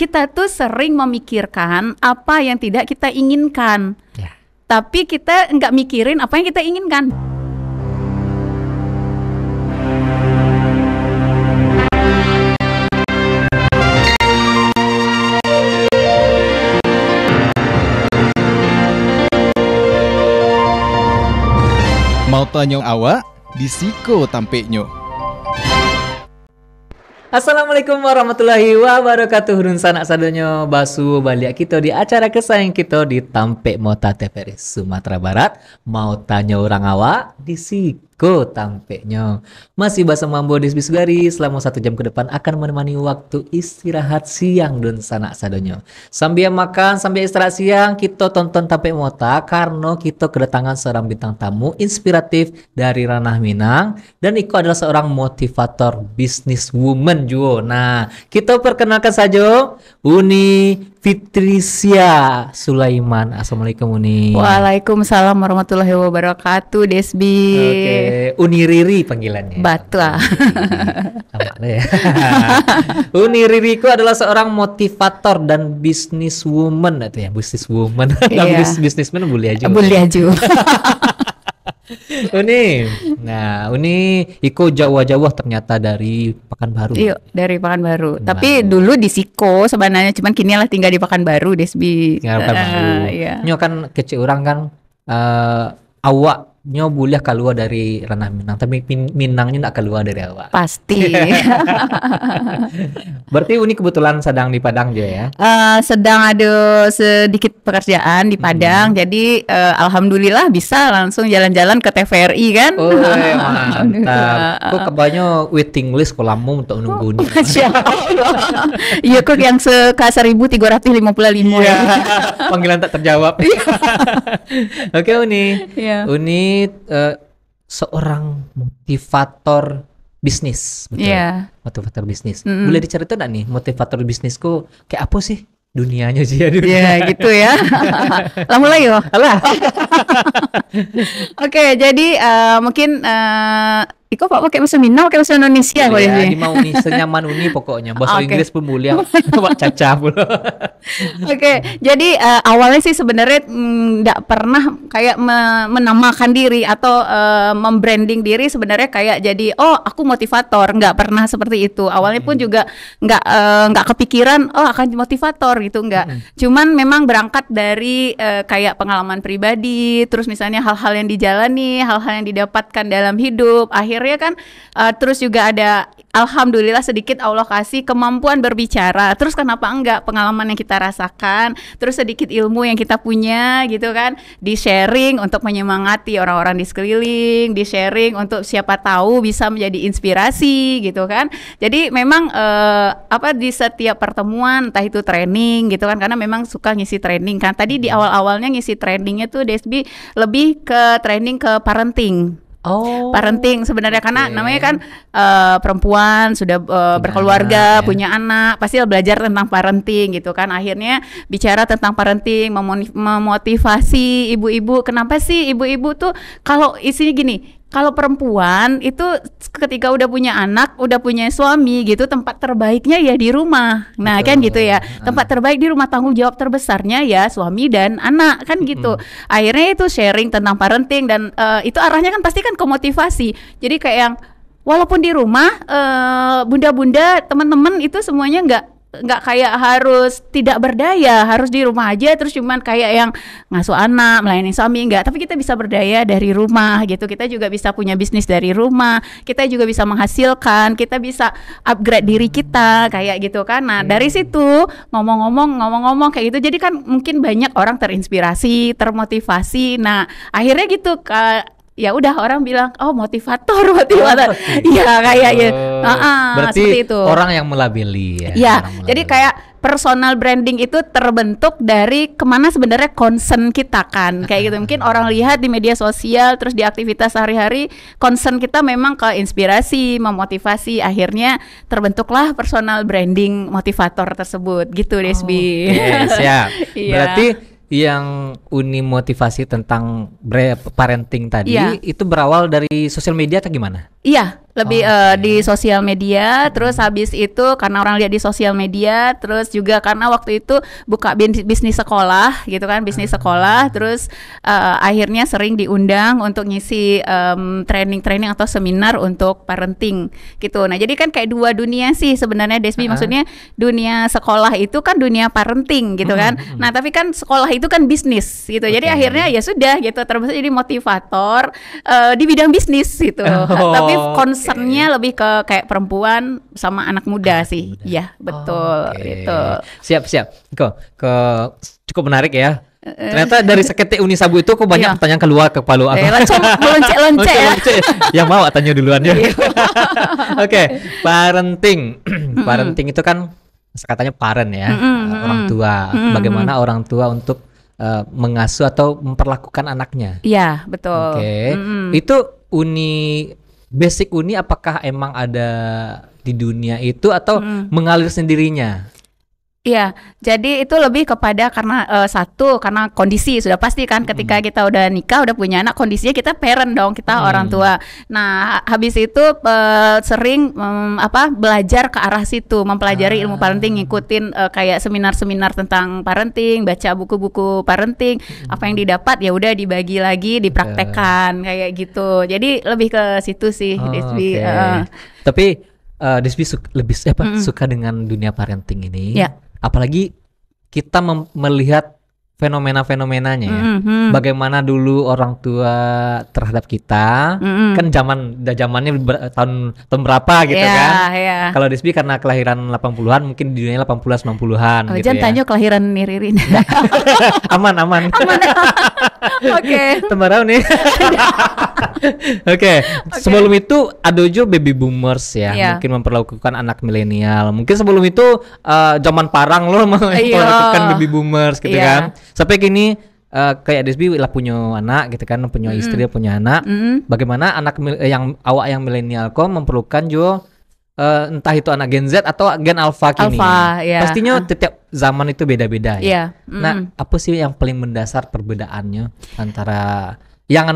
kita tuh sering memikirkan apa yang tidak kita inginkan. Ya. Tapi kita nggak mikirin apa yang kita inginkan. Mau tanya awak, disiko tampeknya. Assalamualaikum warahmatullahi wabarakatuh. Hurun sanak sadonyo basu balik kita di acara kesayang kita di Tampek Mota TVRI Sumatera Barat. Mau tanya orang awak, disiko tampeknya. Masih bahasa Mambo Desbis Gari selama 1 jam ke depan akan menemani waktu istirahat siang dan sanak sadonyo. Sambil makan, sambil istirahat siang, kita tonton Tampek Mota karena kita kedatangan seorang bintang tamu inspiratif dari ranah Minang dan Iko adalah seorang motivator business woman juga. Nah, kita perkenalkan saja Uni Fitricia Sulaiman. Assalamualaikum Uni. Waalaikumsalam warahmatullahi wabarakatuh, Desbi. Oke, Uni Riri panggilannya. Batua. Ya. Uni Ririku adalah seorang motivator dan business woman itu ya, business woman. Iya. Businessman boleh aja. Boleh aja. Uni, nah Uni Iko jauh-jauh ternyata dari Pekanbaru. Iya, dari Pekanbaru. Tapi dulu di Siko sebenarnya, cuman kini lah tinggal di Pekanbaru, Desbi. Pekanbaru. Iya. Nyo kan kecil orang kan awak nyo boleh keluar dari ranah Minang, tapi Minangnya nggak keluar dari awak. Pasti. Berarti Uni kebetulan sedang di Padang juga ya? Sedang ada sedikit pekerjaan di Padang, jadi alhamdulillah bisa langsung jalan-jalan ke TVRI kan. Oh mantap. Kok kebanyakan waiting list kolamu untuk nunggu Uni. Masya Allah. Iya kok yang K1355 ya. Panggilan tak terjawab. Oke Uni. Iya. Uni seorang motivator bisnis, betul? Iya. Motivator bisnis. Boleh diceritakan nih motivator bisnisku kayak apa sih dunianya sih ya? Ya gitu ya. Lah mulai yo. Alah. Oke, jadi mungkin Iko pakai bahasa Minang, pakai bahasa Indonesia kok ya, ini. di mau Uni senyaman Uni pokoknya. Bahasa Oke. Inggris pun boleh. Wak caca pula. Oke, jadi awalnya sih sebenarnya nggak pernah kayak menamakan diri atau membranding diri sebenarnya kayak jadi aku motivator, nggak pernah seperti itu. Awalnya pun juga nggak kepikiran akan motivator gitu, nggak. Cuman memang berangkat dari kayak pengalaman pribadi, terus misalnya hal-hal yang dijalani, hal-hal yang didapatkan dalam hidup. Akhirnya kan terus juga ada alhamdulillah sedikit Allah kasih kemampuan berbicara. Terus kenapa enggak pengalaman yang kita rasakan, terus sedikit ilmu yang kita punya gitu kan, di-sharing untuk menyemangati orang-orang di sekeliling, di-sharing untuk siapa tahu bisa menjadi inspirasi gitu kan. Jadi memang di setiap pertemuan entah itu training gitu kan, karena memang suka ngisi training kan. Tadi di awal-awalnya ngisi trainingnya tuh Desbi lebih ke training ke parenting. Parenting sebenarnya karena namanya kan perempuan sudah berkeluarga, punya anak, pasti belajar tentang parenting gitu kan. Akhirnya bicara tentang parenting, memotivasi ibu-ibu. Kenapa sih ibu-ibu tuh kalau isinya gini, kalau perempuan itu ketika udah punya anak, udah punya suami gitu, tempat terbaiknya ya di rumah. Nah, betul. Kan gitu ya. Tempat terbaik di rumah, tanggung jawab terbesarnya ya suami dan anak kan gitu. Akhirnya itu sharing tentang parenting dan itu arahnya kan pasti kan ke motivasi. Jadi kayak yang walaupun di rumah bunda-bunda, teman-teman itu semuanya nggak kayak harus tidak berdaya, harus di rumah aja terus cuman kayak yang ngasuh anak, melayani suami, enggak, tapi kita bisa berdaya dari rumah gitu. Kita juga bisa punya bisnis dari rumah, kita juga bisa menghasilkan, kita bisa upgrade diri kita kayak gitu kan. Nah dari situ ngomong-ngomong kayak gitu, jadi kan mungkin banyak orang terinspirasi, termotivasi. Nah akhirnya gitu ya udah orang bilang motivator. Iya kayak gitu. Berarti itu orang yang melabeli ya. Iya, jadi kayak personal branding itu terbentuk dari kemana sebenarnya concern kita kan, kayak gitu. Mungkin orang lihat di media sosial, terus di aktivitas sehari-hari, concern kita memang ke inspirasi, memotivasi. Akhirnya terbentuklah personal branding motivator tersebut, gitu Desbi. Siap. Berarti yang Uni motivasi tentang parenting tadi itu berawal dari sosial media atau gimana? Iya, lebih di sosial media. Terus habis itu karena orang lihat di sosial media, terus juga karena waktu itu buka bisnis sekolah gitu kan, bisnis sekolah. Terus akhirnya sering diundang untuk ngisi training-training atau seminar untuk parenting gitu. Nah jadi kan kayak dua dunia sih sebenarnya Desbi, maksudnya dunia sekolah itu kan dunia parenting gitu kan. Nah tapi kan sekolah itu kan bisnis gitu. Jadi akhirnya ya sudah gitu, terus jadi motivator di bidang bisnis gitu. Tapi concernnya lebih ke kayak perempuan sama anak muda sih. Iya betul gitu. Siap. Kok cukup menarik ya. Ternyata dari seketik Uni Sabu itu kok banyak pertanyaan keluar ke kepala aku. Loncek ya. Yang mau tanya duluan ya. Oke, parenting. Parenting itu kan katanya parent ya, orang tua. Bagaimana orang tua untuk mengasuh atau memperlakukan anaknya? Iya, betul. Oke. Itu basic uni apakah emang ada di dunia itu atau mengalir sendirinya? Iya, jadi itu lebih kepada karena satu karena kondisi sudah pasti kan ketika kita udah nikah udah punya anak, kondisinya kita parent dong, kita orang tua. Nah habis itu sering belajar ke arah situ, mempelajari ilmu parenting, ngikutin kayak seminar-seminar tentang parenting, baca buku-buku parenting, apa yang didapat ya udah dibagi lagi, dipraktekkan kayak gitu. Jadi lebih ke situ sih, Desbi. Tapi Desbi lebih suka dengan dunia parenting ini. Ya. Apalagi kita melihat fenomena-fenomenanya ya. Bagaimana dulu orang tua terhadap kita, kan zamannya tahun berapa gitu kan. Yeah. Kalau Desbi karena kelahiran 80-an, mungkin di dunia 80-90-an gitu jangan tanya kelahiran Niririn. Aman. Oke. Tembarau nih. Oke. Sebelum itu ada juga baby boomers ya, mungkin memperlakukan anak milenial. Mungkin sebelum itu zaman parang loh memperlakukan baby boomers gitu kan. Sampai kini kayak Desbi lah punya anak gitu kan, punya istri, punya anak. Bagaimana anak yang milenial kok memperlukan juga entah itu anak Gen Z atau Gen Alpha kini. Pastinya setiap zaman itu beda-beda ya. Nah, apa sih yang paling mendasar perbedaannya antara yang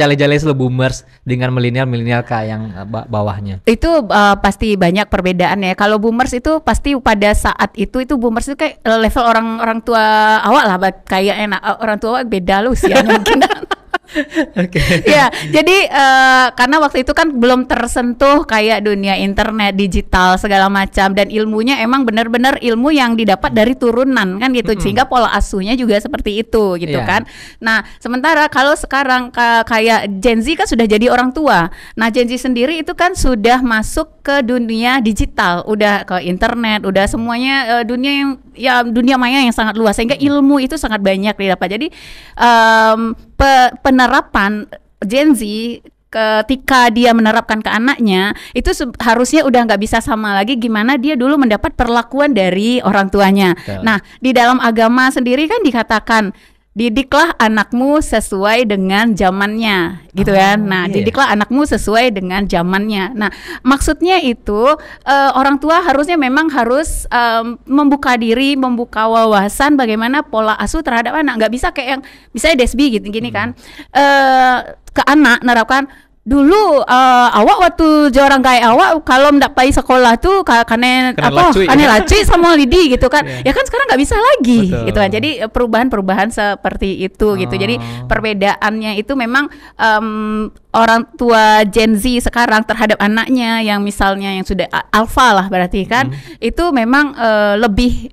jale-jale slow boomers dengan milenial yang bawahnya? Itu pasti banyak perbedaan ya. Kalau boomers itu pasti pada saat itu boomers itu kayak level orang tua awak lah, kayak enak orang tua awak beda lu sih mungkin. Ya, jadi karena waktu itu kan belum tersentuh kayak dunia internet, digital segala macam, dan ilmunya emang benar-benar ilmu yang didapat dari turunan kan gitu, sehingga pola asuhnya juga seperti itu gitu kan. Nah, sementara kalau sekarang kayak Gen Z kan sudah jadi orang tua. Nah, Gen Z sendiri itu kan sudah masuk ke dunia digital, udah ke internet, udah semuanya dunia maya yang sangat luas, sehingga ilmu itu sangat banyak didapat. Jadi penerapan Gen Z ketika dia menerapkan ke anaknya itu harusnya udah nggak bisa sama lagi gimana dia dulu mendapat perlakuan dari orang tuanya. Nah, di dalam agama sendiri kan dikatakan didiklah anakmu sesuai dengan zamannya, gitu kan. Nah, didiklah anakmu sesuai dengan zamannya. Nah, maksudnya itu orang tua harusnya memang harus membuka diri, membuka wawasan bagaimana pola asuh terhadap anak. Nggak bisa kayak yang misalnya Desbi gini kan, ke anak nerapkan dulu awak waktu jorang kayak awak kalau mendapai sekolah tuh karena lacui sama lidi gitu kan. Ya kan sekarang nggak bisa lagi. Betul. Gitu kan. Jadi perubahan seperti itu gitu. Jadi perbedaannya itu memang orang tua Gen Z sekarang terhadap anaknya yang misalnya yang sudah alpha lah berarti kan, itu memang lebih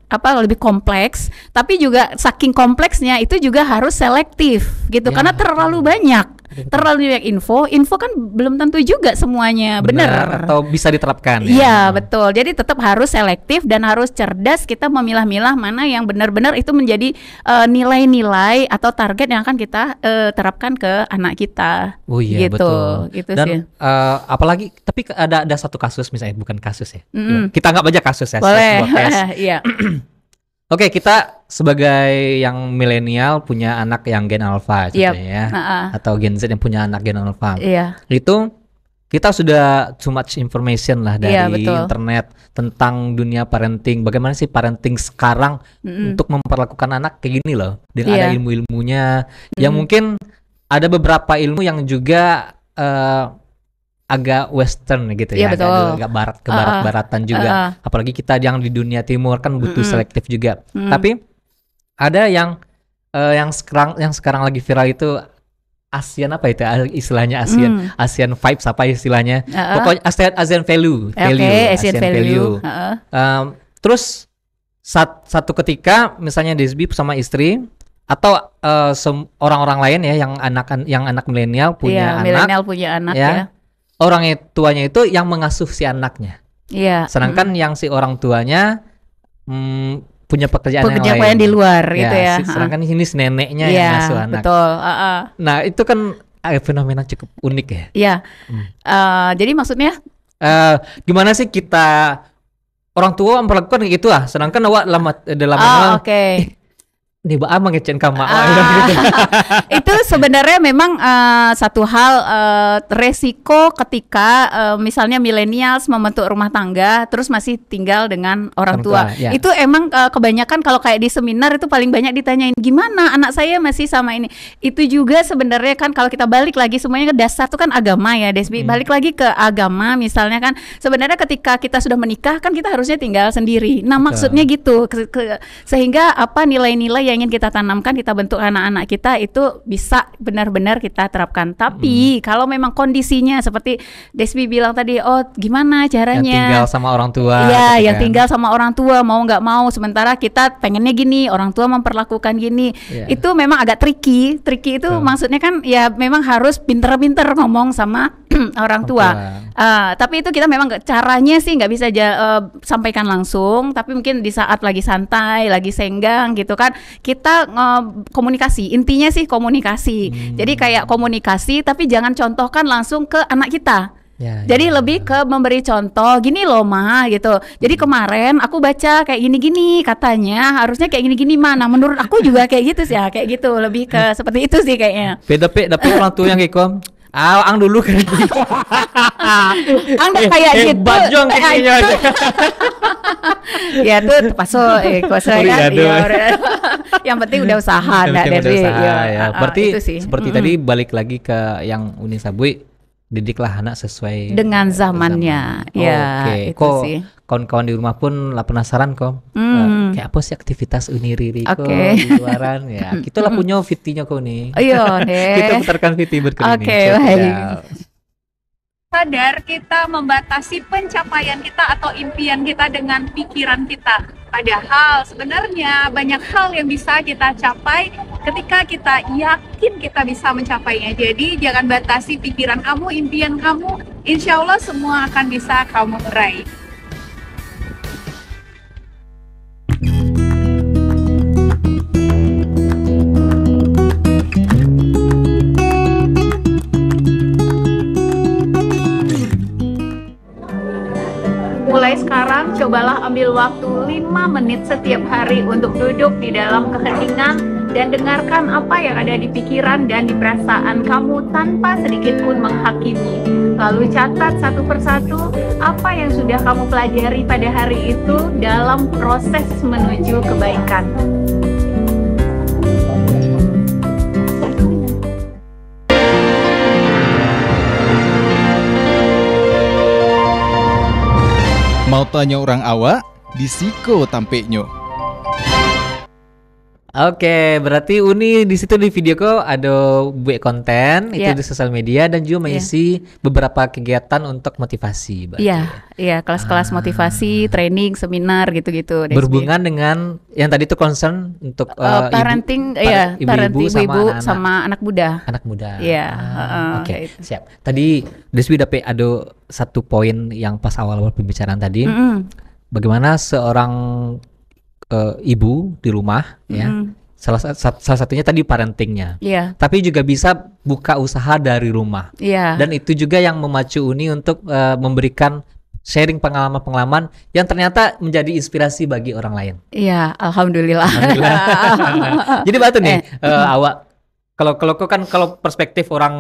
kompleks, tapi juga saking kompleksnya itu juga harus selektif gitu karena terlalu banyak. Terlalu banyak info kan belum tentu juga semuanya benar atau bisa diterapkan. Iya, betul. Jadi tetap harus selektif dan harus cerdas kita memilah-milah mana yang benar-benar itu menjadi nilai-nilai atau target yang akan kita terapkan ke anak kita. Oh iya, gitu. Betul. Gitu dan sih. Apalagi tapi ada satu kasus misalnya, bukan kasus ya. Kita anggap aja kasus ya. Boleh. Iya. Oke, kita sebagai yang milenial punya anak yang Gen Alpha contohnya atau Gen Z yang punya anak Gen Alpha. Itu kita sudah too much information lah dari internet tentang dunia parenting. Bagaimana sih parenting sekarang untuk memperlakukan anak kayak gini loh. Dengan ada ilmu-ilmunya yang mungkin ada beberapa ilmu yang juga agak western gitu Iya, ya, betul. agak barat ke barat-baratan juga. Apalagi kita yang di dunia timur kan butuh selektif juga. Tapi ada yang sekarang lagi viral itu ASEAN apa itu istilahnya, ASEAN vibes apa istilahnya. Pokoknya ASEAN value, Asian value. Terus satu ketika misalnya Desbi sama istri atau orang-orang lain ya yang anak milenial punya anak, milenial punya anak ya. Orang tuanya itu yang mengasuh si anaknya. Iya. Sedangkan yang si orang tuanya punya pekerjaan yang lain di luar gitu ya. Sedangkan ini si neneknya yang ngasuh anak. Betul. Nah, itu kan fenomena cukup unik ya. Iya. Jadi maksudnya gimana sih kita orang tua memperlakukan gitu lah, sedangkan awak dalam oke. nih Mbak Amang ngecen kama itu sebenarnya memang satu hal resiko ketika misalnya millennials membentuk rumah tangga terus masih tinggal dengan orang tua. Ya. Itu emang kebanyakan kalau kayak di seminar itu paling banyak ditanyain gimana anak saya masih sama ini. Itu juga sebenarnya kan kalau kita balik lagi semuanya ke dasar itu kan agama ya, Desbi. Balik lagi ke agama misalnya kan sebenarnya ketika kita sudah menikah kan kita harusnya tinggal sendiri. Nah, maksudnya gitu sehingga apa nilai-nilai yang ingin kita tanamkan, kita bentuk anak-anak kita itu bisa benar-benar kita terapkan. Tapi kalau memang kondisinya seperti Desbi bilang tadi, oh gimana caranya? Yang tinggal sama orang tua. Iya, yang tinggal sama orang tua mau nggak mau. Sementara kita pengennya gini, orang tua memperlakukan gini. Itu memang agak tricky. Tricky itu maksudnya kan ya memang harus pinter-pinter ngomong sama orang tua. Tapi itu kita memang caranya sih nggak bisa sampaikan langsung. Tapi mungkin di saat lagi santai, lagi senggang gitu kan. Kita komunikasi, intinya sih komunikasi. Jadi kayak komunikasi tapi jangan contohkan langsung ke anak kita. Jadi lebih ke memberi contoh, gini loh Ma gitu. Jadi kemarin aku baca kayak gini-gini katanya harusnya kayak gini-gini Ma. Nah menurut aku juga kayak gitu sih ya, kayak gitu lebih ke seperti itu sih kayaknya. Beda tapi orang tua yang ikom. Ang dulu kan. Ang kayak gitu. Bajong kayaknya. Ya tuh paso kuasa kan. Yang penting udah usaha dari ya. Berarti itu sih. Seperti tadi balik lagi ke yang Uni Sabui, didiklah anak sesuai dengan zamannya. Ya, Oke. itu sih. Kawan-kawan di rumah pun lah penasaran kok. Kayak apa sih aktivitas Uni Riri kok di luaran ya. Kita lah punya VT-nya kok nih. Iya deh. Kita putarkan VT berikut ini. Oke, baik. Sadar kita membatasi pencapaian kita atau impian kita dengan pikiran kita. Padahal sebenarnya banyak hal yang bisa kita capai ketika kita yakin kita bisa mencapainya. Jadi jangan batasi pikiran kamu, impian kamu. Insya Allah semua akan bisa kamu raih. Mulai sekarang, cobalah ambil waktu 5 menit setiap hari untuk duduk di dalam keheningan dan dengarkan apa yang ada di pikiran dan di perasaan kamu tanpa sedikit pun menghakimi. Lalu catat satu persatu apa yang sudah kamu pelajari pada hari itu dalam proses menuju kebaikan. Mau tanya orang awak, disiko tampeknya. Oke, berarti Uni di situ di video kok ada buat konten itu di sosial media dan juga mengisi beberapa kegiatan untuk motivasi. Iya, kelas-kelas motivasi, training, seminar gitu-gitu. Berhubungan dengan yang tadi itu concern untuk parenting, ibu-ibu sama anak muda. Anak muda. Iya. Oke, siap. Tadi Deswi dapat ada satu poin yang pas awal-awal pembicaraan tadi, bagaimana seorang ibu di rumah ya salah satunya tadi parentingnya, tapi juga bisa buka usaha dari rumah, dan itu juga yang memacu Uni untuk memberikan sharing pengalaman-pengalaman yang ternyata menjadi inspirasi bagi orang lain. Iya, alhamdulillah. Jadi batu nih awak kalau perspektif orang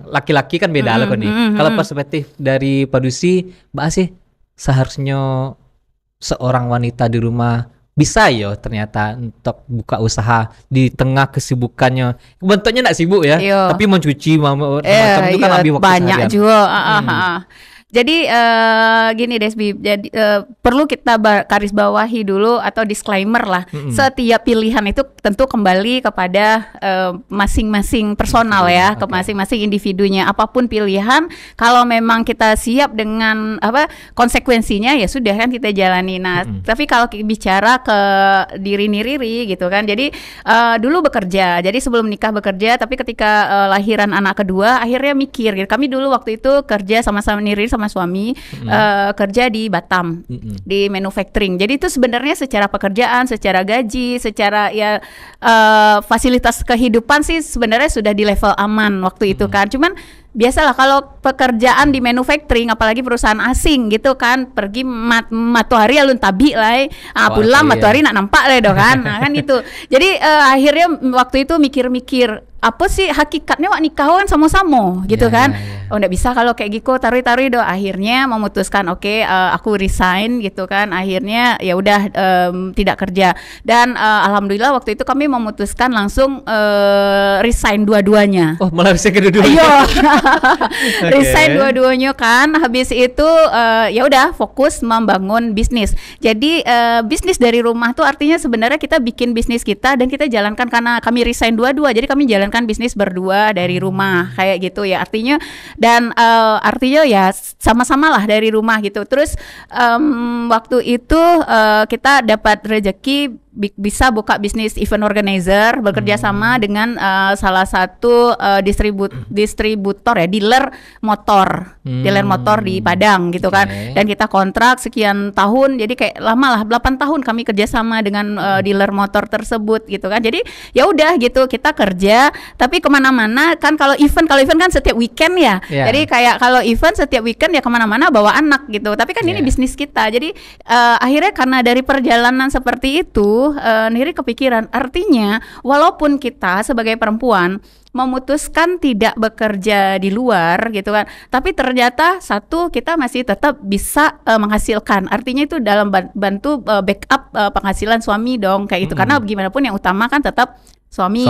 laki-laki kan beda lah nih. Kalau perspektif dari Padusi, Mbak sih seharusnya seorang wanita di rumah bisa yo ternyata untuk buka usaha di tengah kesibukannya. Bentuknya nggak sibuk ya, Iya. tapi mencuci macam itu kan iya, ambil waktu banyak seharian. juga. Jadi gini Desbi, jadi perlu kita garis bawahi dulu atau disclaimer lah. Setiap pilihan itu tentu kembali kepada masing-masing personal ya, ke masing-masing individunya. Apapun pilihan, kalau memang kita siap dengan konsekuensinya ya sudah kan kita jalani. Nah, tapi kalau bicara ke diri Riri gitu kan. Jadi dulu bekerja. Jadi sebelum nikah bekerja, tapi ketika lahiran anak kedua akhirnya mikir gitu. Kami dulu waktu itu kerja sama-sama Riri sama suami kerja di Batam di manufacturing. Jadi itu sebenarnya secara pekerjaan, secara gaji, secara ya fasilitas kehidupan sih sebenarnya sudah di level aman waktu itu kan. Cuman biasalah kalau pekerjaan di manufacturing apalagi perusahaan asing gitu kan, pergi matuari alun tabi lah pulang matuari nak nampak lah do kan. Nah, kan itu. Jadi akhirnya waktu itu mikir-mikir apa sih hakikatnya wak nikah kan sama-sama gitu kan. Oh enggak bisa kalau kayak gitu taruh-taruh do. Akhirnya memutuskan oke, aku resign gitu kan. Akhirnya ya udah tidak kerja. Dan alhamdulillah waktu itu kami memutuskan langsung resign dua-duanya. Oh, malah resign kedua-duanya. Iya. Resign dua-duanya kan. Habis itu ya udah fokus membangun bisnis. Jadi bisnis dari rumah tuh artinya sebenarnya kita bikin bisnis kita dan kita jalankan karena kami resign dua-dua. Jadi kami jalankan bisnis berdua dari rumah kayak gitu ya. Artinya dan artinya ya sama-sama lah dari rumah gitu. Terus waktu itu kita dapat rezeki bisa buka bisnis event organizer, bekerja sama dengan salah satu distributor ya, dealer motor di Padang gitu kan. Dan kita kontrak sekian tahun, jadi kayak lama lah 8 tahun kami kerjasama dengan dealer motor tersebut gitu kan. Jadi ya udah gitu kita kerja, tapi kemana-mana kan. Kalau event kan setiap weekend ya. Jadi kayak kalau event setiap weekend ya kemana-mana bawa anak gitu. Tapi kan ini bisnis kita. Jadi akhirnya karena dari perjalanan seperti itu Niri kepikiran, artinya walaupun kita sebagai perempuan memutuskan tidak bekerja di luar gitu kan, tapi ternyata satu kita masih tetap bisa menghasilkan. Artinya itu dalam bantu backup penghasilan suami dong kayak itu, karena gimana pun yang utama kan tetap suami.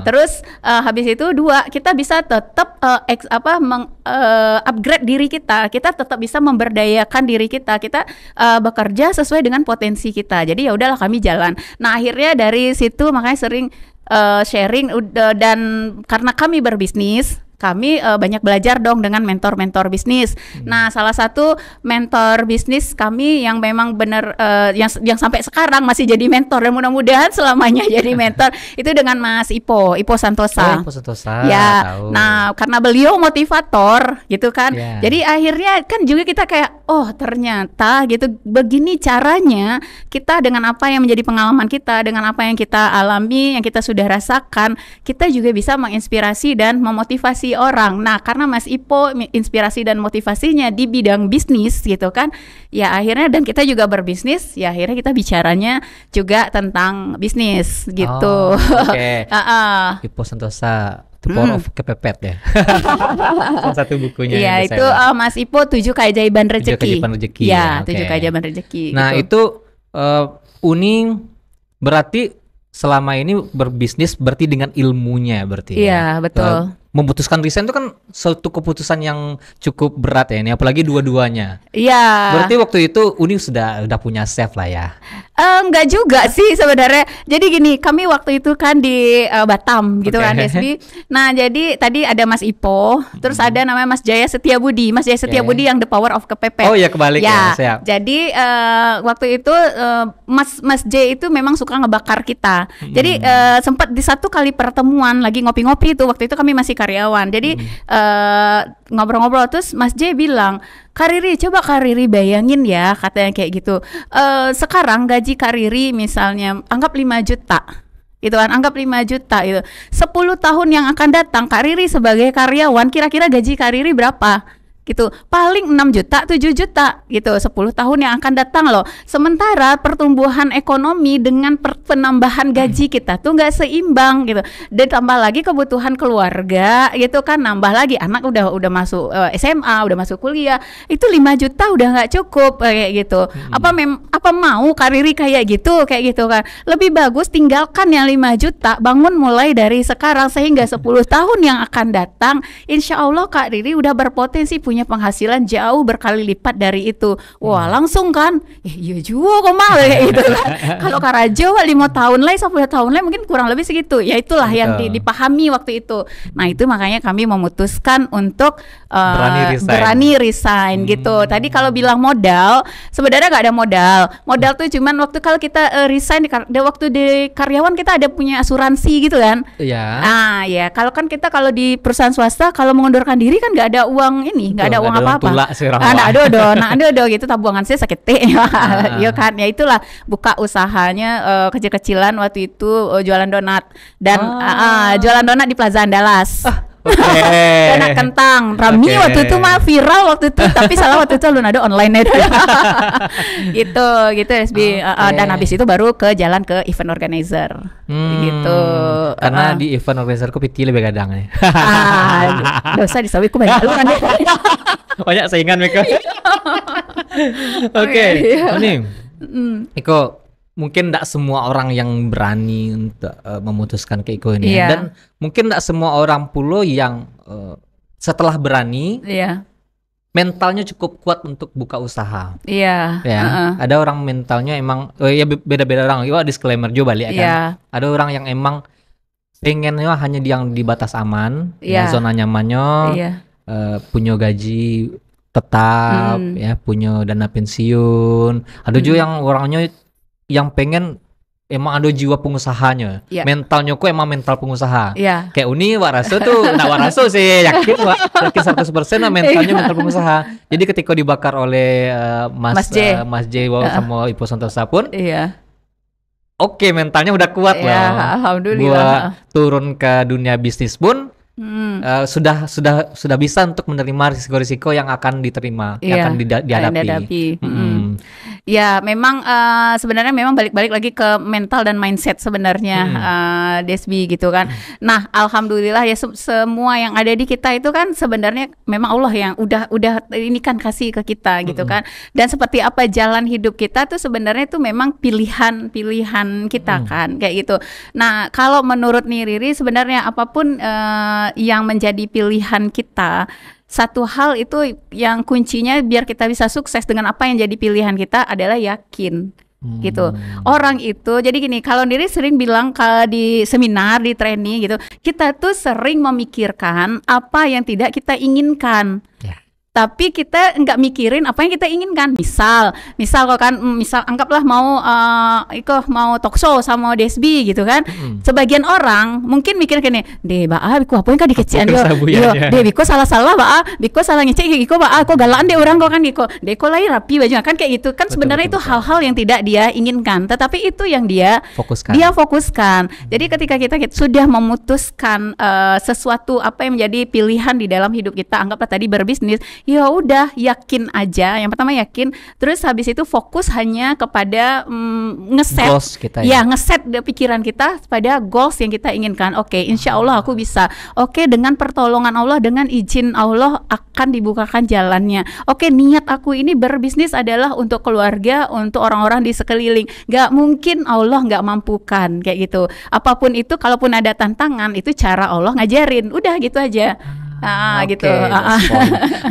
Terus habis itu dua, kita bisa tetap upgrade diri kita. Kita tetap bisa memberdayakan diri kita. Kita bekerja sesuai dengan potensi kita. Jadi ya udahlah kami jalan. Nah, akhirnya dari situ makanya sering sharing dan karena kami berbisnis, kami banyak belajar dong dengan mentor-mentor bisnis. Nah, salah satu mentor bisnis kami yang memang benar yang sampai sekarang masih jadi mentor dan mudah-mudahan selamanya jadi mentor itu dengan Mas Ipo Santosa. Ipo Santosa. Ya. Tahu. Nah, karena beliau motivator gitu kan. Jadi akhirnya kan juga kita kayak oh, ternyata gitu begini caranya kita dengan apa yang menjadi pengalaman kita, dengan apa yang kita alami, yang kita sudah rasakan, kita juga bisa menginspirasi dan memotivasi orang. Nah, karena Mas Ipo inspirasi dan motivasinya di bidang bisnis gitu kan, ya akhirnya dan kita juga berbisnis, ya akhirnya kita bicaranya juga tentang bisnis gitu. Ipo Santosa, The Power of Kepepet ya. Salah satu bukunya. Iya, itu Mas Ipo 7 keajaiban rezeki. Ya, 7 keajaiban rezeki. Nah, gitu. itu Uni berarti selama ini berbisnis berarti dengan ilmunya berarti. Iya, betul. Memutuskan resign itu kan suatu keputusan yang cukup berat ya ini, apalagi dua-duanya. Iya. Berarti waktu itu Uni sudah punya chef lah ya. Enggak juga sih sebenarnya. Jadi gini, kami waktu itu kan di Batam gitu kan, Desbi. Nah, jadi tadi ada Mas Ipo, terus ada namanya Mas Jaya Setiabudi. Mas Jaya Setiabudi yang The Power of Kepepet. Oh ya, kebalik ya. Siap. Jadi waktu itu Mas J itu memang suka ngebakar kita. Jadi sempat di satu kali pertemuan lagi ngopi-ngopi itu, waktu itu kami masih karyawan. Jadi ngobrol-ngobrol terus Mas J bilang, Kak Riri, coba Kak Riri bayangin ya, katanya kayak gitu. Sekarang gaji Kak Riri misalnya anggap 5 juta. Itu kan, anggap 5 juta itu. 10 tahun yang akan datang Kak Riri sebagai karyawan, kira-kira gaji Kak Riri berapa? gitu. Paling 6 juta, 7 juta gitu 10 tahun yang akan datang loh. Sementara pertumbuhan ekonomi dengan penambahan gaji kita tuh nggak seimbang gitu. Dan tambah lagi kebutuhan keluarga gitu kan, nambah lagi anak udah masuk SMA, udah masuk kuliah. Itu 5 juta udah nggak cukup kayak gitu. Apa mau kariri kayak gitu kan. Lebih bagus tinggalkan yang 5 juta, bangun mulai dari sekarang sehingga 10 tahun yang akan datang insya Allah Kak Riri udah berpotensi punya penghasilan jauh berkali lipat dari itu. Wah langsung kan, iya juga kok mal kayak gitu kan. Kalau Kak Rajo 5 tahun lagi 10 tahun lagi mungkin kurang lebih segitu. Ya itulah yang dipahami waktu itu. Nah itu makanya kami memutuskan untuk berani resign gitu. Tadi kalau bilang modal, sebenarnya nggak ada modal. Modal tuh cuman waktu kalau kita resign waktu di karyawan kita ada punya asuransi gitu kan. Iya. Ah ya, kalau kan kita kalau di perusahaan swasta kalau mengundurkan diri kan nggak ada uang ini, nggak ada uang apa-apa. Nah, ada gitu tabungan saya sakit teh. Ya kan, ya itulah buka usahanya kecil-kecilan waktu itu jualan donat dan jualan donat di Plaza Andalas. Donat kentang Rami waktu itu mah viral waktu itu, tapi salah waktu itu belum ada online gitu SB. Dan habis itu baru ke jalan ke event organizer gitu. Karena di event organizer ku piti lebih gadang nih. Dosa disawi ku banyak lu kan. Banyak saingan mereka. Oke. Ini Iko mungkin tidak semua orang yang berani untuk memutuskan kayak Iko ini, dan mungkin tidak semua orang pula yang setelah berani mentalnya cukup kuat untuk buka usaha. Ada orang mentalnya emang beda-beda orang. Itu disclaimer juga balik kan. Ada orang yang emang pengennya hanya yang di batas aman, zona nyamannya, punya gaji tetap, punya dana pensiun. Ada juga yang orangnya yang pengen emang ada jiwa pengusahanya, mentalnya kok emang mental pengusaha. Kayak Uni Waraso tuh, Waraso sih yakin 100% lah mentalnya mental pengusaha. Jadi ketika dibakar oleh Mas J sama Ibu Santosa pun, oke, mentalnya udah kuat loh. Alhamdulillah. Buat turun ke dunia bisnis pun sudah bisa untuk menerima risiko-risiko yang akan diterima, yang akan dihadapi. Ya memang sebenarnya memang balik-balik lagi ke mental dan mindset sebenarnya Desbi gitu kan. Nah alhamdulillah ya semua yang ada di kita itu kan sebenarnya memang Allah yang udah ini kan kasih ke kita gitu kan. Dan seperti apa jalan hidup kita tuh sebenarnya itu memang pilihan kita kan kayak gitu. Nah kalau menurut nih Riri sebenarnya apapun yang menjadi pilihan kita, satu hal itu yang kuncinya biar kita bisa sukses dengan apa yang jadi pilihan kita adalah yakin gitu. Orang itu jadi gini, kalau Diri sering bilang kalau di seminar, di training gitu, kita tuh sering memikirkan apa yang tidak kita inginkan. Tapi kita nggak mikirin apa yang kita inginkan. Misal kok kan, misal anggaplah mau talk show sama Desbi gitu kan. Sebagian orang mungkin mikir gini, deh biko apa yang kan dikecian deh biko salah biko salah ngecek biko kok galaan deh orang kok kan biko lain rapi baju kan kayak gitu kan. Sebenarnya itu hal-hal yang tidak dia inginkan, tetapi itu yang dia fokuskan. Jadi ketika kita sudah memutuskan sesuatu apa yang menjadi pilihan di dalam hidup kita, anggaplah tadi berbisnis, ya udah yakin aja. Yang pertama yakin, terus habis itu fokus hanya kepada ngeset goals kita, ngeset pikiran kita pada goals yang kita inginkan. Oke, insya Allah aku bisa. Oke, dengan pertolongan Allah, dengan izin Allah akan dibukakan jalannya. Oke, niat aku ini berbisnis adalah untuk keluarga, untuk orang-orang di sekeliling. Gak mungkin Allah gak mampukan kayak gitu. Apapun itu, kalaupun ada tantangan, itu cara Allah ngajarin. Udah gitu aja. Gitu.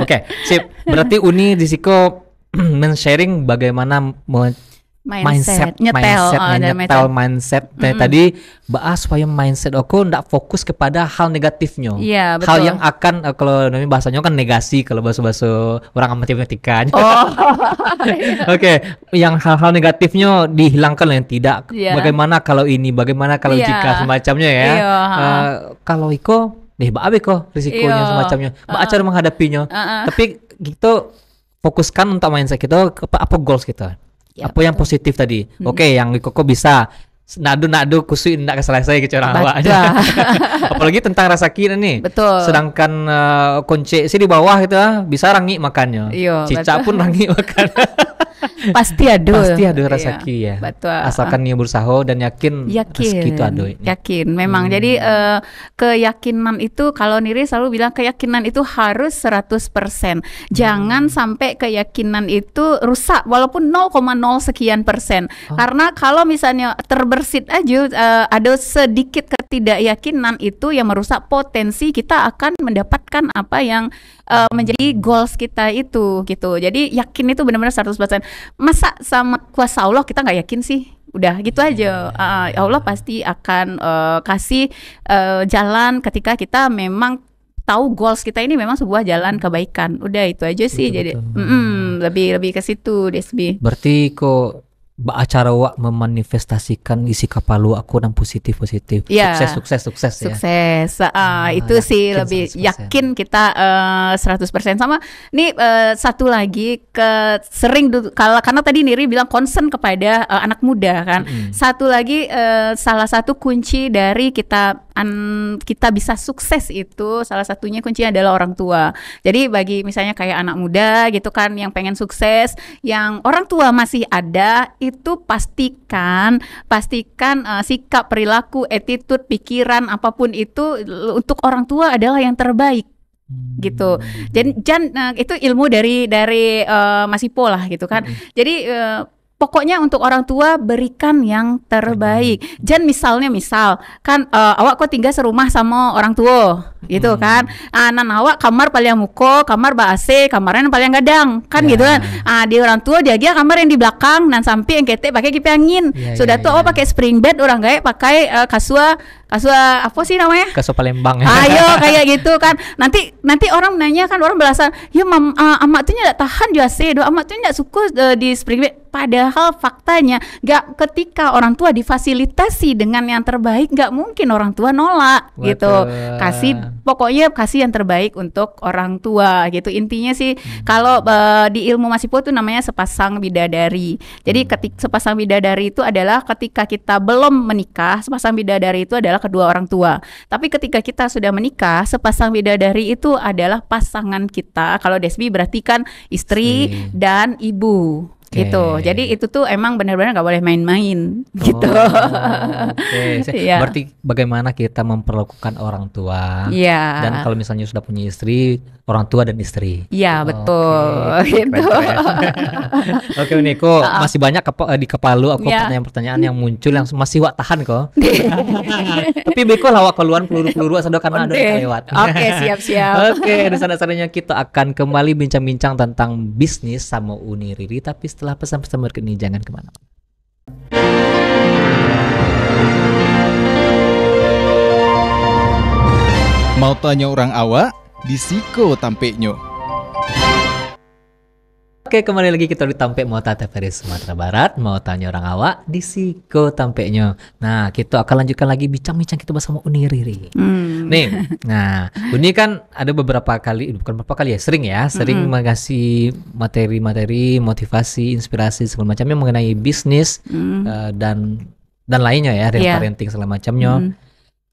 Oke, sip. Berarti Uni di Siko men-sharing bagaimana mindset. Tadi bahas supaya mindset aku ndak fokus kepada hal negatifnya. Hal yang akan kalau namanya bahasanya kan negasi kalau bahasa orang matematika. Oke, yang hal-hal negatifnya dihilangkan yang tidak. Bagaimana kalau ini, bagaimana kalau jika semacamnya ya. Kalau Iko kok risikonya semacamnya, cara menghadapinya. Tapi gitu fokuskan untuk mindset kita, apa goals kita, apa yang positif tadi. Oke, yang kok bisa nado kusui ndak selesai ke orang awak. Betul. Apalagi tentang rasa kina nih. Betul. Sedangkan konce sih di bawah gitu bisa rangi makannya. Iya, Cica betul. pun rangi makan. Pasti ada. Pasti ada rasa Iya, ki ya. Betul. Asalkan dia berusaha dan yakin rezeki itu ada. Yakin memang. Jadi keyakinan itu kalau Niri selalu bilang keyakinan itu harus 100%. Jangan sampai keyakinan itu rusak walaupun 0,0 sekian persen. Karena kalau misalnya terbersit aja ada sedikit ketidakyakinan itu yang merusak potensi kita akan mendapatkan apa yang menjadi goals kita itu gitu. Jadi yakin itu benar-benar 100%. Masa sama kuasa Allah kita nggak yakin sih? Udah gitu aja. Allah pasti akan kasih jalan ketika kita memang tahu goals kita ini memang sebuah jalan kebaikan. Udah itu aja sih. Jadi lebih ke situ Desbi. Berarti kok acara wak memanifestasikan isi kapalu aku dan positif. Ya. Sukses ya. Sukses. Itu sih yakin lebih 100%. yakin kita 100% sama. Nih satu lagi sering karena tadi Niri bilang concern kepada anak muda kan. Satu lagi salah satu kunci dari kita bisa sukses itu salah satunya kuncinya adalah orang tua. Jadi bagi misalnya kayak anak muda gitu kan yang pengen sukses, yang orang tua masih ada, itu pastikan sikap, perilaku, attitude, pikiran apapun itu untuk orang tua adalah yang terbaik. Gitu. Jangan itu ilmu dari Mas Ipo lah gitu kan. Jadi pokoknya untuk orang tua berikan yang terbaik. Jangan misal kan awak kok tinggal serumah sama orang tua gitu kan. Nan awak kamar paling muko, kamar AC, kamarnya paling gadang kan gitu kan. Di orang tua dia kamar yang di belakang, nan samping yang ketek pakai kipas angin. Sudah tuh awak pakai spring bed, orang gaek pakai kasur apa sih namanya? Kasur Palembang. Ayo kayak gitu kan. Nanti orang nanya kan, orang beralasan, "Ya amak tuh nggak tahan AC, amak tuh nggak suka di spring bed." Padahal faktanya ketika orang tua difasilitasi dengan yang terbaik, nggak mungkin orang tua nolak. Betul. Gitu. Pokoknya kasih yang terbaik untuk orang tua gitu. Intinya sih kalau di ilmu Mas Ipo tuh namanya sepasang bidadari. Jadi sepasang bidadari itu adalah ketika kita belum menikah, sepasang bidadari itu adalah kedua orang tua. Tapi ketika kita sudah menikah, sepasang bidadari itu adalah pasangan kita. Kalau Desbi berarti kan istri dan ibu. Gitu. Jadi itu tuh emang benar-benar nggak boleh main-main gitu. Iya. Berarti bagaimana kita memperlakukan orang tua. Iya. Dan kalau misalnya sudah punya istri, orang tua dan istri. Iya, betul. Gitu. Oke, Niko, masih banyak di kepala aku pertanyaan-pertanyaan yang muncul yang masih wak tahan kok. Tapi beko lawak keluar peluru-peluru asal karena ada yang lewat. Oke, siap-siap. Oke, di sana-sananya kita akan kembali bincang-bincang tentang bisnis sama Uni Riri, tapi setelah pesan-pesan berikut ini jangan kemana-mana. Mau tanya orang awak, disiko tampeknya. Oke, kembali lagi kita di Tampek Mota TVRI Sumatera Barat. Mau tanya orang awak, disiko tampeknya. Nah, kita akan lanjutkan lagi bincang-bincang kita bersama Uni Riri. Nih, nah Uni kan ada beberapa kali, bukan beberapa kali ya, sering mengasih materi-materi, motivasi, inspirasi segala macamnya mengenai bisnis dan lainnya ya, parenting segala macamnya.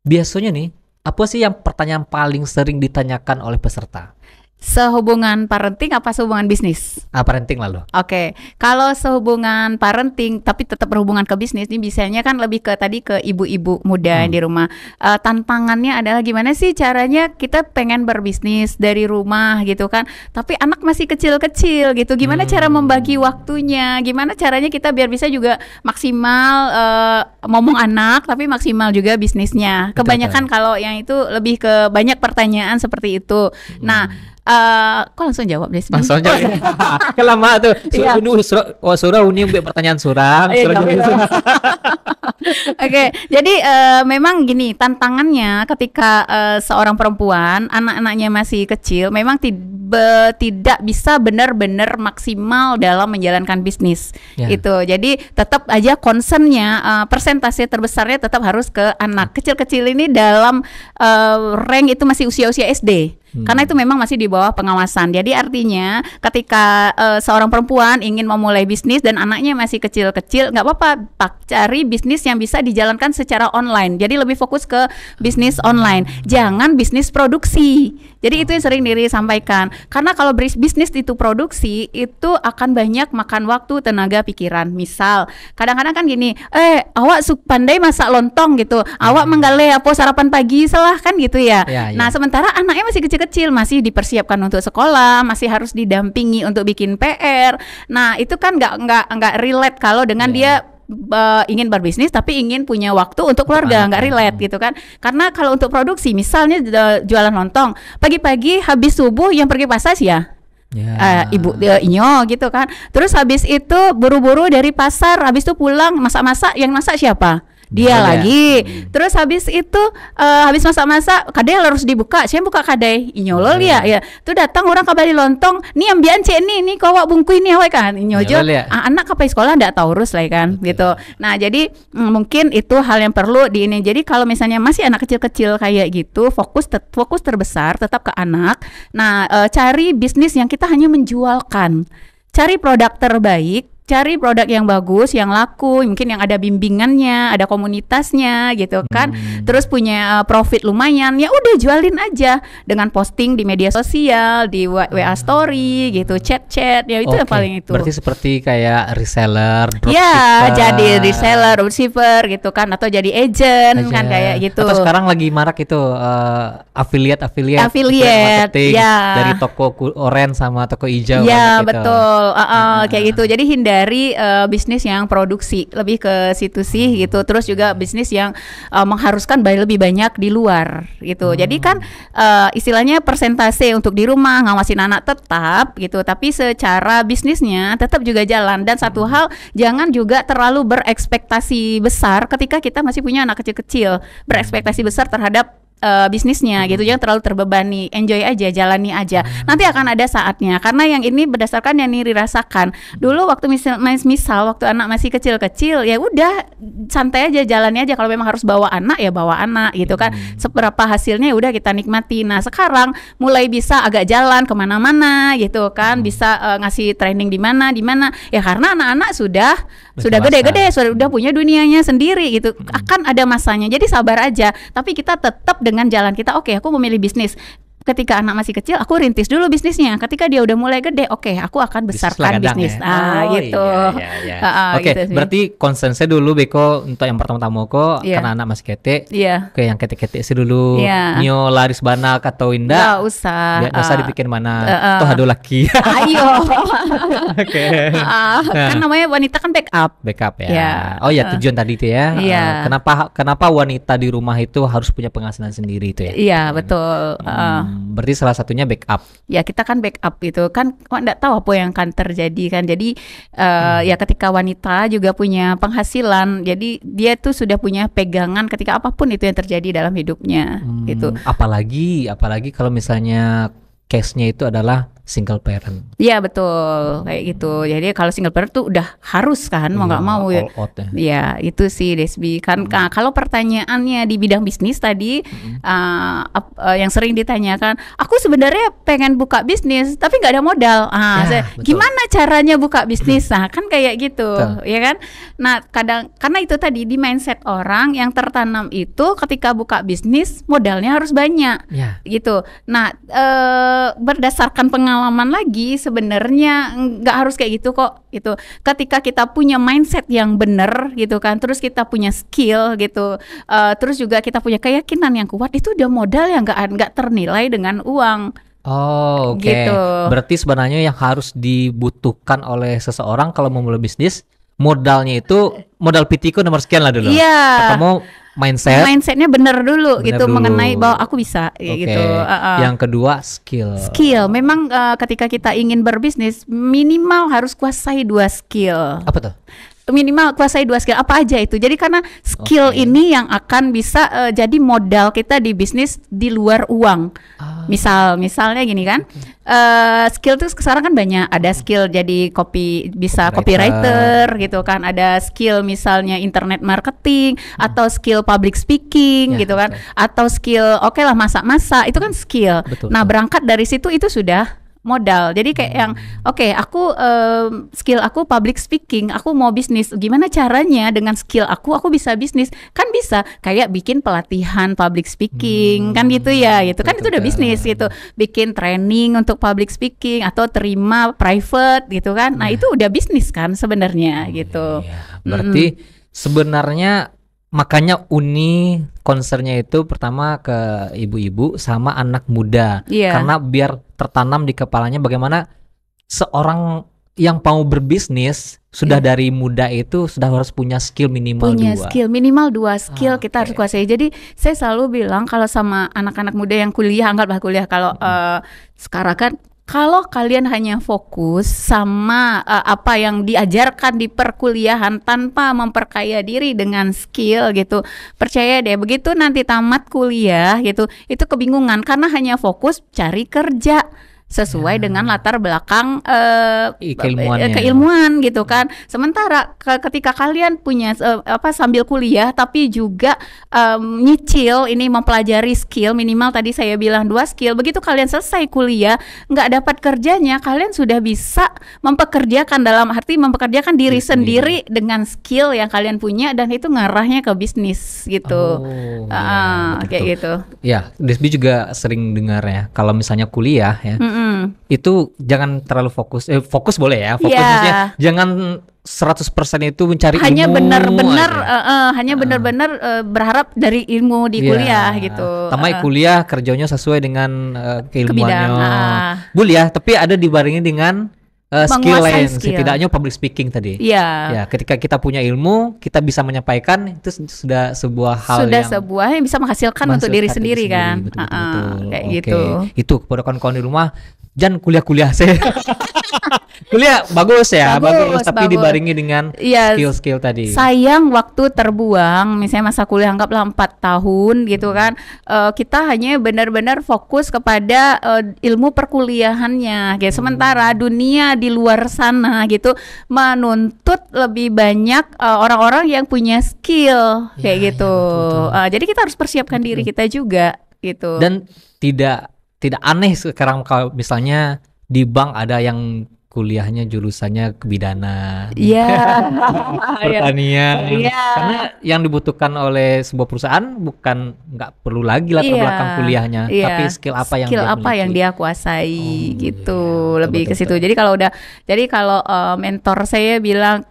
Biasanya nih, apa sih yang pertanyaan paling sering ditanyakan oleh peserta? Sehubungan parenting apa sehubungan bisnis? Parenting lalu. Oke, kalau sehubungan parenting tapi tetap berhubungan ke bisnis, ini biasanya kan lebih ke tadi ke ibu-ibu muda di rumah. Tantangannya adalah gimana sih caranya kita pengen berbisnis dari rumah gitu kan, tapi anak masih kecil-kecil gitu. Gimana cara membagi waktunya? Gimana caranya kita biar bisa juga maksimal ngomong anak tapi maksimal juga bisnisnya. Kebanyakan kalau yang itu lebih ke banyak pertanyaan seperti itu. Nah, kok langsung jawab deh? Langsung jawab. Kelama tuh. Surah Uni buat pertanyaan surah. Oke, jadi memang gini tantangannya ketika seorang perempuan anak-anaknya masih kecil, memang tidak bisa benar-benar maksimal dalam menjalankan bisnis. Ya. Itu. Jadi tetap aja concernnya persentase terbesarnya tetap harus ke anak kecil-kecil ini dalam rank itu masih usia-usia SD. Karena itu memang masih di bawah pengawasan. Jadi artinya ketika seorang perempuan ingin memulai bisnis dan anaknya masih kecil-kecil, nggak apa-apa, cari bisnis yang bisa dijalankan secara online. Jadi lebih fokus ke bisnis online. Jangan bisnis produksi. Jadi itu yang sering Diri sampaikan. Karena kalau bisnis itu produksi, itu akan banyak makan waktu, tenaga, pikiran. Misal, kadang-kadang kan gini, awak pandai masak lontong gitu, awak menggale apa sarapan pagi salah kan gitu ya. Nah, sementara anaknya masih kecil-kecil, masih dipersiapkan untuk sekolah, masih harus didampingi untuk bikin PR. Nah, itu kan nggak relate kalau dengan dia ingin berbisnis tapi ingin punya waktu untuk keluarga, nggak relate gitu kan. Karena kalau untuk produksi misalnya jualan lontong, pagi-pagi habis subuh yang pergi pasar ya ibu Inyo gitu kan. Terus habis itu buru-buru dari pasar, habis itu pulang masak-masak, yang masak siapa? Dia lagi. Terus habis itu habis masak-masak, kadai harus dibuka. Saya buka kadai. Inyolol ya. Tuh datang orang kabali lontong. Nih ambian cek nih kau awak bungkui nih awak kan. Inyojo. Anak kapai sekolah ndak tahu urus lah kan. Gitu. Nah, jadi mungkin itu hal yang perlu di ini. Jadi kalau misalnya masih anak kecil-kecil kayak gitu, fokus terbesar tetap ke anak. Nah, cari bisnis yang kita hanya menjualkan. Cari produk terbaik. Cari produk yang bagus, yang laku, mungkin yang ada bimbingannya, ada komunitasnya gitu kan. Terus punya profit lumayan, ya udah jualin aja dengan posting di media sosial, di WA story gitu, chat-chat, ya itu yang paling itu. Berarti seperti kayak reseller, ya, jadi reseller, dropshipper gitu kan, atau jadi agent kan kayak gitu. Atau sekarang lagi marak itu affiliate marketing, dari toko oren sama toko hijau. Ya betul, kayak gitu. Jadi dari bisnis yang produksi, lebih ke situ sih gitu. Terus juga bisnis yang mengharuskan lebih banyak di luar gitu. Jadi kan istilahnya persentase untuk di rumah ngawasin anak tetap gitu, tapi secara bisnisnya tetap juga jalan. Dan satu hal, jangan juga terlalu berekspektasi besar ketika kita masih punya anak kecil-kecil. Berekspektasi besar terhadap bisnisnya gitu, jangan terlalu terbebani, enjoy aja, jalani aja. Nanti akan ada saatnya, karena yang ini berdasarkan yang Niri rasakan. Dulu waktu misal waktu anak masih kecil-kecil, ya udah santai aja, jalani aja. Kalau memang harus bawa anak ya bawa anak gitu kan. Seberapa hasilnya ya udah kita nikmati. Nah sekarang mulai bisa agak jalan kemana-mana gitu kan, bisa ngasih training di mana ya, karena anak-anak sudah gede-gede, sudah punya dunianya sendiri gitu. Akan ada masanya, jadi sabar aja. Tapi kita tetap dengan jalan kita, aku memilih bisnis. Ketika anak masih kecil, aku rintis dulu bisnisnya. Ketika dia udah mulai gede, aku akan besarkan bisnis. Gitu. Gitu berarti konsennya dulu Beko untuk yang pertama-tama karena anak masih kete. Yang kete-kete sih dulu. Nyo laris banak atau indah. Nggak usah. Nggak usah dipikir mana. Toh ada laki. Ayo. Kan namanya wanita kan backup ya. Oh ya, tujuan tadi itu ya. Kenapa wanita di rumah itu harus punya penghasilan sendiri itu ya? Iya betul. Berarti salah satunya backup. Ya kita kan backup itu kan, nggak tahu apa yang akan terjadi kan. Jadi ya ketika wanita juga punya penghasilan, jadi dia tuh sudah punya pegangan ketika apapun itu yang terjadi dalam hidupnya gitu. Apalagi kalau misalnya case-nya itu adalah single parent. Iya betul, kayak gitu. Jadi kalau single parent tuh udah harus kan, mau nggak mau ya. Ya itu sih Desbi kan. Kalau pertanyaannya di bidang bisnis tadi, yang sering ditanyakan, aku sebenarnya pengen buka bisnis tapi nggak ada modal. Gimana caranya buka bisnis? Nah kan kayak gitu, ya kan. Nah karena itu tadi di mindset orang yang tertanam itu, ketika buka bisnis modalnya harus banyak, gitu. Nah berdasarkan pengalaman lagi, sebenarnya nggak harus kayak gitu kok. Itu ketika kita punya mindset yang benar gitu kan, terus kita punya skill gitu, terus juga kita punya keyakinan yang kuat, itu udah modal yang nggak ternilai dengan uang. Gitu. Berarti sebenarnya yang harus dibutuhkan oleh seseorang kalau mau mulai bisnis, modalnya itu modal pitiko nomor sekian lah dulu. Ketemu mindsetnya bener dulu gitu, mengenai bahwa aku bisa gitu. Yang kedua skill. Memang ketika kita ingin berbisnis, minimal harus kuasai 2 skill. Apa tuh? minimal kuasai 2 skill apa aja itu. Jadi karena skill Oke. ini yang akan bisa jadi modal kita di bisnis di luar uang. Misalnya gini kan, skill tuh sekarang kan banyak. Ada skill jadi bisa copywriter gitu kan. Ada skill misalnya internet marketing atau skill public speaking Ya, gitu kan. betul. Atau skill oke lah masak-masak itu kan skill. Betul, Nah betul. berangkat dari situ itu sudah modal. Jadi kayak yang oke, aku skill aku public speaking, aku mau bisnis. Gimana caranya dengan skill aku bisa bisnis? Kan bisa kayak bikin pelatihan public speaking kan gitu ya. Gitu kan itu udah bisnis gitu. Bikin training untuk public speaking atau terima private gitu kan. Nah, itu udah bisnis kan sebenarnya gitu. Iya, berarti sebenarnya makanya Uni concernnya itu pertama ke ibu-ibu sama anak muda. Iya. Karena biar tertanam di kepalanya bagaimana seorang yang mau berbisnis sudah dari muda itu sudah harus punya skill minimal Punya 2. skill minimal 2 skill kita harus Oke. kuasai. Jadi saya selalu bilang kalau sama anak-anak muda yang kuliah, anggaplah kuliah, kalau sekarang kan kalau kalian hanya fokus sama apa yang diajarkan di perkuliahan tanpa memperkaya diri dengan skill gitu, percaya deh begitu nanti tamat kuliah gitu, itu kebingungan karena hanya fokus cari kerja sesuai dengan latar belakang keilmuan gitu kan. Sementara ketika kalian punya sambil kuliah tapi juga nyicil ini mempelajari skill minimal tadi saya bilang 2 skill, begitu kalian selesai kuliah nggak dapat kerjanya, kalian sudah bisa mempekerjakan, dalam arti mempekerjakan diri sendiri dengan skill yang kalian punya, dan itu ngarahnya ke bisnis gitu. Kayak gitu. Ya, Desbi juga sering dengar ya, kalau misalnya kuliah ya, itu jangan terlalu fokus. Fokus boleh ya, fokus maksudnya jangan 100% itu mencari hanya ilmu benar-benar aja. hanya benar-benar berharap dari ilmu di kuliah gitu. Tamai kuliah kerjanya sesuai dengan keilmuannya. Bidang, Kuliah tapi ada dibarengi dengan skill menguasai lain, skill. setidaknya public speaking tadi. Iya. Ya, ketika kita punya ilmu, kita bisa menyampaikan, itu sudah sebuah hal yang sebuah yang bisa menghasilkan untuk diri sendiri kan. Betul. Kayak Oke. gitu. Itu kepada kawan-kawan di rumah, jangan kuliah-kuliah saya. Kuliah bagus ya, bagus, tapi bagus. dibarengi dengan Iya, skill-skill tadi. sayang waktu terbuang, misalnya masa kuliah anggaplah 4 tahun gitu kan, kita hanya benar-benar fokus kepada ilmu perkuliahannya gitu. Sementara dunia di luar sana gitu menuntut lebih banyak orang-orang yang punya skill kayak gitu. Jadi kita harus persiapkan diri kita juga gitu. Dan tidak aneh sekarang kalau misalnya di bank ada yang kuliahnya jurusannya kebidana, pertanian, karena yang dibutuhkan oleh sebuah perusahaan nggak perlu lagi latar belakang kuliahnya, tapi skill apa yang dia miliki. yang dia kuasai gitu, lebih ke betul. situ. Jadi kalau mentor saya bilang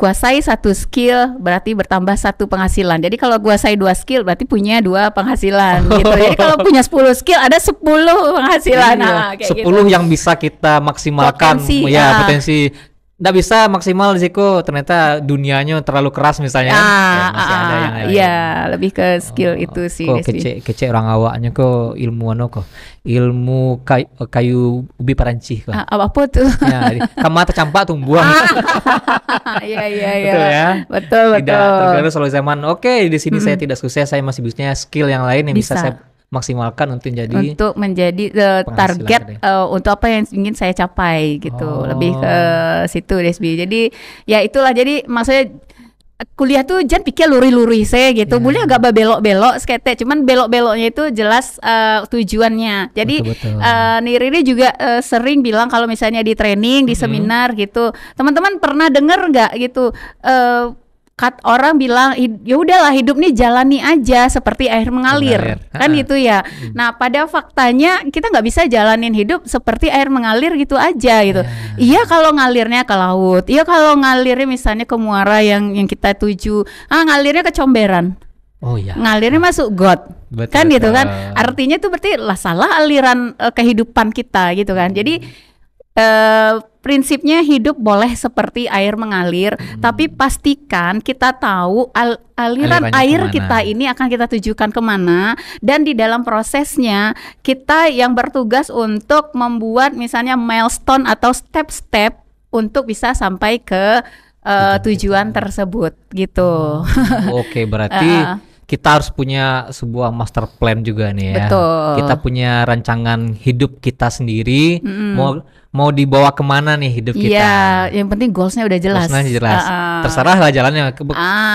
kuasai 1 skill berarti bertambah 1 penghasilan. Jadi kalau kuasai 2 skill berarti punya 2 penghasilan gitu. Jadi kalau punya 10 skill ada 10 penghasilan. Nah, kayak 10 gitu. yang bisa kita maksimalkan. Potensi. Nggak bisa maksimal Ziko, ternyata dunianya terlalu keras misalnya. Masih ada yang lain. Iya, lebih ke skill itu sih. Kok kece orang awaknya kok ilmu ilmu kayu ubi paranci kok. Apa tuh? Ya, kamar tercampak tumbuhan. Iya. Betul ya. Betul. Tidak tergerus oleh zaman. Oke, di sini saya tidak sukses, saya masih punya skill yang lain yang bisa saya maksimalkan untuk menjadi target untuk apa yang ingin saya capai gitu. Lebih ke situ Desbi. Jadi ya itulah, jadi maksudnya kuliah tuh jangan pikir luri-luri saya gitu. Boleh agak belok-belok sekete, cuman belok-beloknya itu jelas tujuannya. Jadi Niriri juga sering bilang kalau misalnya di training, di seminar gitu, teman-teman pernah dengar nggak gitu, orang bilang ya udahlah hidup nih jalani aja seperti air mengalir. Kan gitu ya. Nah, pada faktanya kita nggak bisa jalanin hidup seperti air mengalir gitu aja gitu. Iya kalau ngalirnya ke laut, iya kalau ngalirnya misalnya ke muara yang kita tuju, ngalirnya ke Comberan. Oh iya. Ngalirnya masuk got. Kan gitu kan. Artinya itu berarti salah aliran kehidupan kita gitu kan. Jadi prinsipnya hidup boleh seperti air mengalir, tapi pastikan kita tahu aliran air kemana. Kita ini akan kita tujukan kemana, dan di dalam prosesnya kita yang bertugas untuk membuat misalnya milestone atau step-step untuk bisa sampai ke tujuan tersebut gitu. Oke, berarti kita harus punya sebuah master plan juga nih ya. Betul. Kita punya rancangan hidup kita sendiri. Mau dibawa kemana nih hidup kita? Iya, yang penting goalsnya udah jelas. Goalsnya jelas. Terserah lah jalannya.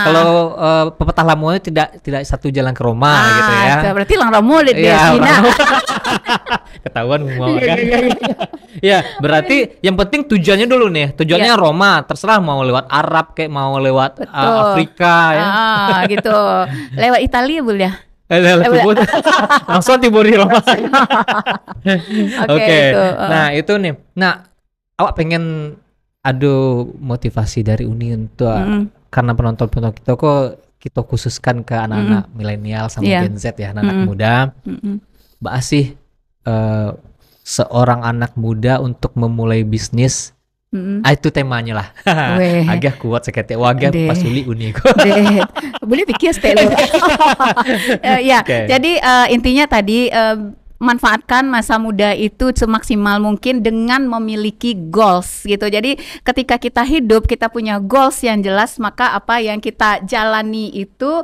Kalau pepatah Lamonnya tidak satu jalan ke Roma gitu ya. Berarti lang Romo di Iya, Cina. ketahuan mau kan? Ya, berarti yang penting tujuannya dulu nih. Tujuannya Roma. Terserah mau lewat Arab kayak mau lewat Afrika ya. Gitu. Lewat Italia boleh ya? Langsung tiba di Roma. Oke. Itu. Nah, itu nih. Nah, awak pengen adu motivasi dari Uni untuk karena penonton-penonton kita kok kita khususkan ke anak-anak milenial sama Gen Z ya, anak-anak muda. Mbak Asih seorang anak muda untuk memulai bisnis. Itu temanya lah. Agak kuat sekali. Agak pas uli Uni. Boleh pikir stelo. Ya, jadi intinya tadi manfaatkan masa muda itu semaksimal mungkin dengan memiliki goals gitu. Jadi ketika kita hidup kita punya goals yang jelas, maka apa yang kita jalani itu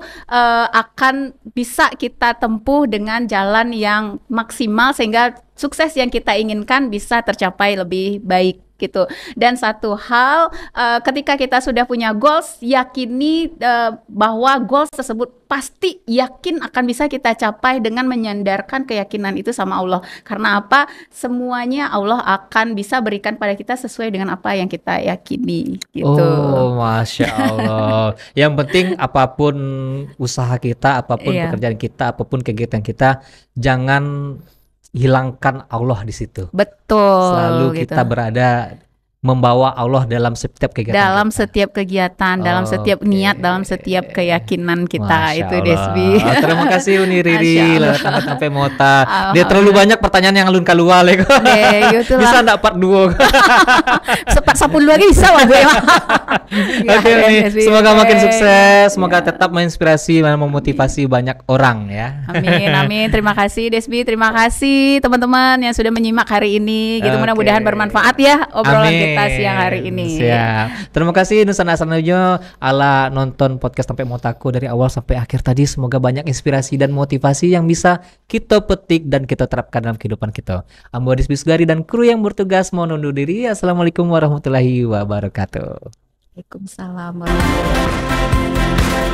akan bisa kita tempuh dengan jalan yang maksimal sehingga sukses yang kita inginkan bisa tercapai lebih baik gitu. Dan satu hal, ketika kita sudah punya goals, yakini bahwa goals tersebut pasti yakin akan bisa kita capai dengan menyandarkan keyakinan itu sama Allah. Karena apa? Semuanya Allah akan bisa berikan pada kita sesuai dengan apa yang kita yakini gitu. Oh, Masya Allah. Yang penting apapun usaha kita, apapun pekerjaan kita, apapun kegiatan kita, jangan hilangkan Allah di situ. Betul. Selalu kita berada membawa Allah dalam setiap kegiatan. Dalam setiap kegiatan, dalam setiap niat, dalam setiap keyakinan kita. Masya itu Allah. Desbi. Terima kasih Uni Riri sampai Mota. Dia terlalu banyak pertanyaan yang alun kaluar lego. Bisa enggak part 2? Sepat 10 lagi bisa wah gue. Oke, semoga makin sukses, semoga tetap menginspirasi dan memotivasi banyak orang ya. Amin, amin. Terima kasih Desbi, terima kasih teman-teman yang sudah menyimak hari ini. Gitu mudah-mudahan bermanfaat ya obrolan kita siang hari ini. Siap. Terima kasih Nusana Asanajo ala nonton podcast sampai Motaku dari awal sampai akhir tadi. Semoga banyak inspirasi dan motivasi yang bisa kita petik dan kita terapkan dalam kehidupan kita. Ambo Desbi Sugari dan kru yang bertugas mau undur diri. Assalamualaikum warahmatullahi wabarakatuh. Waalaikumsalam warahmatullahi wabarakatuh.